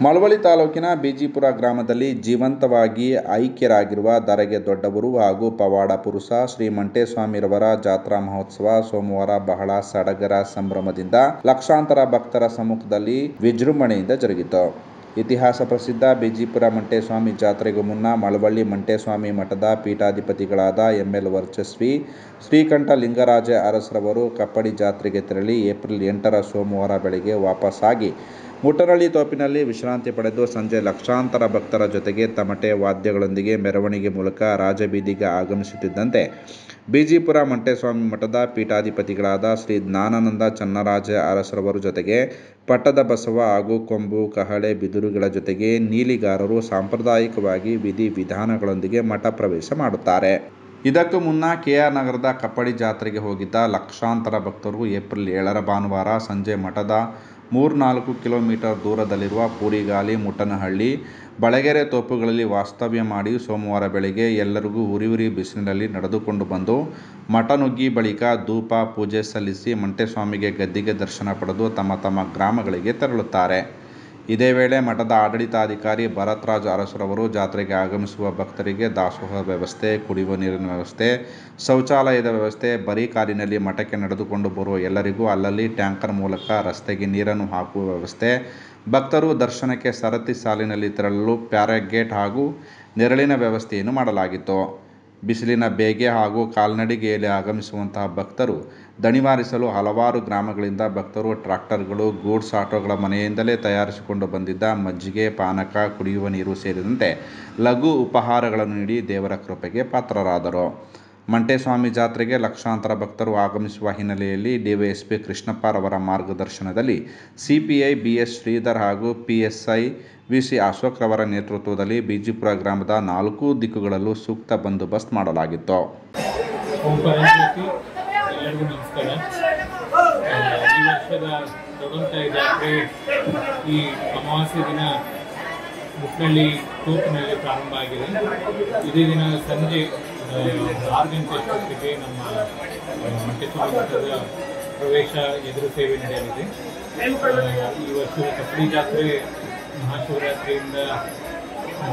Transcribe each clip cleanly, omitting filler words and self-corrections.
ಮಳವಳ್ಳಿ ತಾಲೂಕಿನ ಬಿಜಿಪುರ ಗ್ರಾಮದಲ್ಲಿ ಜೀವಂತವಾಗಿ ಐಕ್ಯರಾಗಿರುವ ಧರೆಗೆ ದೊಡ್ಡವರು ಹಾಗೂ ಪವಾಡ ಪುರುಷ ಶ್ರೀ ಮಂಟೇಸ್ವಾಮಿರವರ ಜಾತ್ರಾ ಮಹೋತ್ಸವ ಸೋಮವಾರ ಬಹಳ ಸಡಗರ ಸಂಭ್ರಮದಿಂದ ಲಕ್ಷಾಂತರ ಭಕ್ತರ ಸಮ್ಮುಖದಲ್ಲಿ ವಿಜೃಂಭಣೆಯಿಂದ ಜರುಗಿತು. ಇತಿಹಾಸ ಪ್ರಸಿದ್ಧ ಬಿಜಿಪುರ ಮಂಟೇಸ್ವಾಮಿ ಜಾತ್ರೆಗೂ ಮುನ್ನ ಮಳವಳ್ಳಿ ಮಂಟೇಸ್ವಾಮಿ ಮಠದ ಪೀಠಾಧಿಪತಿಗಳಾದ ಎಂ.ಎಲ್. ವರ್ಚಸ್ವಿ ಶ್ರೀಕಂಠ ಲಿಂಗರಾಜ ಅರಸರವರು ಕಪ್ಪಡಿ ಜಾತ್ರೆಗೆ ತೆರಳಿ ಏಪ್ರಿಲ್ 8ರ ಸೋಮವಾರ ಬೆಳಗ್ಗೆ ವಾಪಸ್ಸಾಗಿ ಮುಟ್ಟನಹಳ್ಳಿ ತೋಪಿನಲ್ಲಿ ವಿಶ್ರಾಂತಿ ಪಡೆದು ಸಂಜೆ ಲಕ್ಷಾಂತರ ಭಕ್ತರ ಜೊತೆಗೆ ತಮಟೆ ವಾದ್ಯಗಳೊಂದಿಗೆ ಮೆರವಣಿಗೆ ಮೂಲಕ ರಾಜಬೀದಿಗೆ ಆಗಮಿಸುತ್ತಿದ್ದಂತೆ ಬಿಜಿಪುರ ಮಂಟೇಸ್ವಾಮಿ ಮಠದ ಪೀಠಾಧಿಪತಿಗಳಾದ ಶ್ರೀ ಜ್ಞಾನಾನಂದ ಚನ್ನರಾಜ ಅರಸರವರ ಜೊತೆಗೆ ಪಟ್ಟದ ಬಸವ ಹಾಗೂ ಕೊಂಬು ಕಹಳೆ ಬಿದಿರುಗಳ ಜೊತೆಗೆ ನೀಲಿಗಾರರು ಸಾಂಪ್ರದಾಯಿಕವಾಗಿ ವಿಧಿ ವಿಧಾನಗಳೊಂದಿಗೆ ಮಠ ಪ್ರವೇಶ ಮಾಡುತ್ತಾರೆ. ಇದಕ್ಕೂ ಮುನ್ನ ಕೆಆರ್ ನಗರದ ಕಪ್ಪಡಿ ಜಾತ್ರೆಗೆ ಹೋಗಿದ್ದ ಲಕ್ಷಾಂತರ ಭಕ್ತರು ಏಪ್ರಿಲ್ 7ರ ಭಾನುವಾರ ಸಂಜೆ ಮಠದ 3-4 ಕಿಲೋಮೀಟರ್ ದೂರದಲ್ಲಿರುವ ಪೂರಿಗಾಲಿ, ಮುಟ್ಟನಹಳ್ಳಿ, ಬಳಗೆರೆ ತೋಪುಗಳಲ್ಲಿ ವಾಸ್ತವ್ಯ ಮಾಡಿ ಸೋಮವಾರ ಬೆಳಗ್ಗೆ ಎಲ್ಲರಿಗೂ ಉರಿ ಬಿಸಿಲಿನಲ್ಲಿ ನಡೆದುಕೊಂಡು ಬಂದು ಮಠ ನುಗ್ಗಿ ಬಳಿಕ ಧೂಪ ಪೂಜೆ ಸಲ್ಲಿಸಿ ಮಂಟೇಸ್ವಾಮಿಗೆ ಗದ್ದಿಗೆ ದರ್ಶನ ಪಡೆದು ತಮ್ಮ ಗ್ರಾಮಗಳಿಗೆ ತೆರಳುತ್ತಾರೆ. ಇದೇ ವೇಳೆ ಮಠದ ಆಡಳಿತಾಧಿಕಾರಿ ಭರತರಾಜ್ ಅರಸರವರು ಜಾತ್ರೆಗೆ ಆಗಮಿಸುವ ಭಕ್ತರಿಗೆ ದಾಸೋಹ ವ್ಯವಸ್ಥೆ, ಕುಡಿಯುವ ನೀರಿನ ವ್ಯವಸ್ಥೆ, ಶೌಚಾಲಯದ ವ್ಯವಸ್ಥೆ, ಬರೀ ಕಾಲಿನಲ್ಲಿ ಮಠಕ್ಕೆ ನಡೆದುಕೊಂಡು ಬರುವ ಎಲ್ಲರಿಗೂ ಅಲ್ಲಲ್ಲಿ ಟ್ಯಾಂಕರ್ ಮೂಲಕ ರಸ್ತೆಗೆ ನೀರನ್ನು ಹಾಕುವ ವ್ಯವಸ್ಥೆ, ಭಕ್ತರು ದರ್ಶನಕ್ಕೆ ಸರತಿ ಸಾಲಿನಲ್ಲಿ ತೆರಳಲು ಪ್ಯಾರಾಗೇಟ್ ಹಾಗೂ ನೆರಳಿನ ವ್ಯವಸ್ಥೆಯನ್ನು ಮಾಡಲಾಗಿತ್ತು. ಬಿಸಿಲಿನ ಬೇಗೆ ಹಾಗೂ ಕಾಲ್ನಡಿಗೆಯಲ್ಲಿ ಆಗಮಿಸುವಂತಹ ಭಕ್ತರು ದಣಿವಾರಿಸಲು ಹಲವಾರು ಗ್ರಾಮಗಳಿಂದ ಭಕ್ತರು ಟ್ರಾಕ್ಟರ್ಗಳು, ಗೂಡ್ಸ್ ಆಟೋಗಳ ಮನೆಯಿಂದಲೇ ತಯಾರಿಸಿಕೊಂಡು ಬಂದಿದ್ದ ಮಜ್ಜಿಗೆ, ಪಾನಕ, ಕುಡಿಯುವ ನೀರು ಸೇರಿದಂತೆ ಲಘು ಉಪಹಾರಗಳನ್ನು ನೀಡಿ ದೇವರ ಕೃಪೆಗೆ ಪಾತ್ರರಾದರು. ಮಂಟೇಸ್ವಾಮಿ ಜಾತ್ರೆಗೆ ಲಕ್ಷಾಂತರ ಭಕ್ತರು ಆಗಮಿಸುವ ಹಿನ್ನೆಲೆಯಲ್ಲಿ ಡಿವೈಎಸ್ಪಿ ಕೃಷ್ಣಪ್ಪರವರ ಮಾರ್ಗದರ್ಶನದಲ್ಲಿ ಸಿಪಿಐ ಬಿಎಸ್ ಶ್ರೀಧರ್ ಹಾಗೂ ಪಿಎಸ್ಐ ವಿಸಿ ಅಶೋಕ್ ರವರ ನೇತೃತ್ವದಲ್ಲಿ ಬಿಜಿಪುರ ಗ್ರಾಮದ 4 ದಿಕ್ಕುಗಳಲ್ಲೂ ಸೂಕ್ತ ಬಂದೋಬಸ್ತ್ ಮಾಡಲಾಗಿತ್ತು. ಎಲ್ಲರಿಗೂ ನಮಸ್ಕಾರ. ಈ ವರ್ಷದ ದೊಡ್ಡಂತಾಯಿ ಜಾತ್ರೆ ಈ ಅಮಾವಾಸ್ಯೆ ದಿನ ಮುಟ್ಟನಹಳ್ಳಿ ತೋಪಿನಲ್ಲಿ ಪ್ರಾರಂಭ ಆಗಿದೆ. ಇದೇ ದಿನ ಸಂಜೆ 6 ಗಂಟೆ ಅಷ್ಟೊತ್ತಿಗೆ ನಮ್ಮ ಮಂಟೇಸ್ವಾಮಿ ಮಠದ ಪ್ರವೇಶ ಎದುರು ಸೇವೆ ನಡೆಯಲಿದೆ. ಈ ವರ್ಷದ ಕಪ್ಪಡಿ ಜಾತ್ರೆ ಮಹಾಶಿವರಾತ್ರಿಯಿಂದ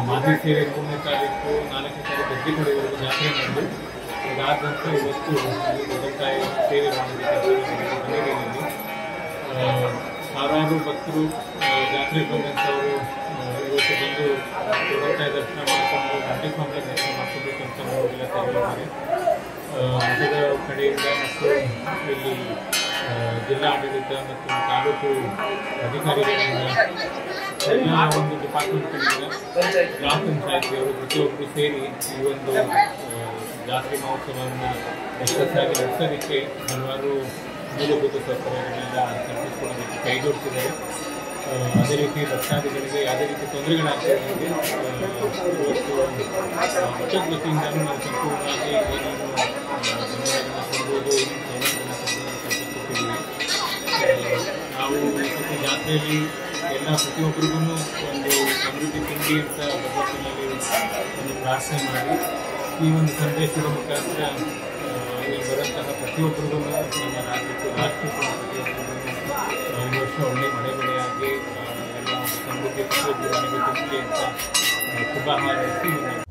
ಮಾದರಿ ಸೇವೆ 3ನೇ ತಾರೀಕು 4ನೇ ತಾರೀಕು ಗದ್ದೆ ಕಡೆವರೆಗೂ ಜಾತ್ರೆ ನಡೆದು ಅದಾದ ನಂತರ ಇವತ್ತು ದೊಡ್ಡತಾಯಿ ಸೇವೆ ಮಾಡಲಿಕ್ಕೆ ಸಾವಿರಾರು ಭಕ್ತರು ಜಾತ್ರೆಗೆ ಬಂದಂಥವರು ಇವತ್ತು ಬಂದು ದೊಡ್ಡತಾಯಿ ದರ್ಶನ ಮಾಡಿಕೊಂಡು ಮಂಟೇಸ್ವಾಮಿ ದರ್ಶನ ಮಾಡಿಸಬೇಕಂತ ಎಲ್ಲ ತಯಾರಿದ್ದಾರೆ. ಮಠದ ಕಡೆಯಿಂದ ಮತ್ತು ಇಲ್ಲಿ ಜಿಲ್ಲಾ ಆಡಳಿತ ಮತ್ತು ತಾಲೂಕು ಅಧಿಕಾರಿಗಳಿಂದ ಎಲ್ಲ ಒಂದು ಡಿಪಾರ್ಟ್ಮೆಂಟ್ಗಳಿಂದ ಗ್ರಾಮ ಪಂಚಾಯತಿಯವರು ಪ್ರತಿಯೊಬ್ಬರು ಸೇರಿ ಈ ಒಂದು ಜಾತ್ರೆ ಮಹೋತ್ಸವವನ್ನು ಯಶಸ್ಸಾಗಿ ನಡೆಸೋದಕ್ಕೆ ಹಲವಾರು ಮೂಲಭೂತ ಸೌಕರ್ಯಗಳೆಲ್ಲ ಕಲ್ಪಿಸಿಕೊಳ್ಳೋದಕ್ಕೆ ಕೈಗೊಳ್ತಿದ್ದಾರೆ. ಅದೇ ರೀತಿ ಭಕ್ತಾದಿಗಳಿಗೆ ಯಾವುದೇ ರೀತಿ ತೊಂದರೆಗಳಾಗ್ತಿದೆ ಇವತ್ತು ಮಠದ ವತಿಯಿಂದಲೂ ನಾವು ಸಂಪೂರ್ಣವಾಗಿ ಏನೇನು ತೊಂದರೆಗಳನ್ನ ಕೊಡ್ಬೋದು, ಸೌಲಭ್ಯಗಳನ್ನ ಕಲ್ಪಿಸ್ಕೊಟ್ಟಿದ್ದೀವಿ. ನಾವು ಈ ಜಾತ್ರೆಯಲ್ಲಿ ಎಲ್ಲ ಪ್ರತಿಯೊಬ್ಬರಿಗೂ ಒಂದು ಸಮೃದ್ಧಿ ತಿಂಡಿ ಅಂತ ಭಗವಂತನಲ್ಲಿ ಒಂದು ಪ್ರಾರ್ಥನೆ ಮಾಡಿ ಈ ಒಂದು ಸಂದೇಶದ ಮುಖಾಂತರ ಇಲ್ಲಿ ಬರುವಂತಹ ಪ್ರತಿಯೊಬ್ಬರಿಗೂ ನಮ್ಮ ರಾಜ್ಯಕ್ಕೆ ರಾಷ್ಟ್ರಕ್ಕೆ ಪ್ರತಿಯೊಬ್ಬರಿಗೂ ಈ ವರ್ಷ ಒಳ್ಳೆ ಮಳೆಯಾಗಿ ಎಲ್ಲ ಸಮೃದ್ಧಿ ಪ್ರತಿಯೊಬ್ಬರು ಮನೆಗೆ ತಿಂಡಿ ಅಂತ ಶುಭ ಹಾರೈಸಿ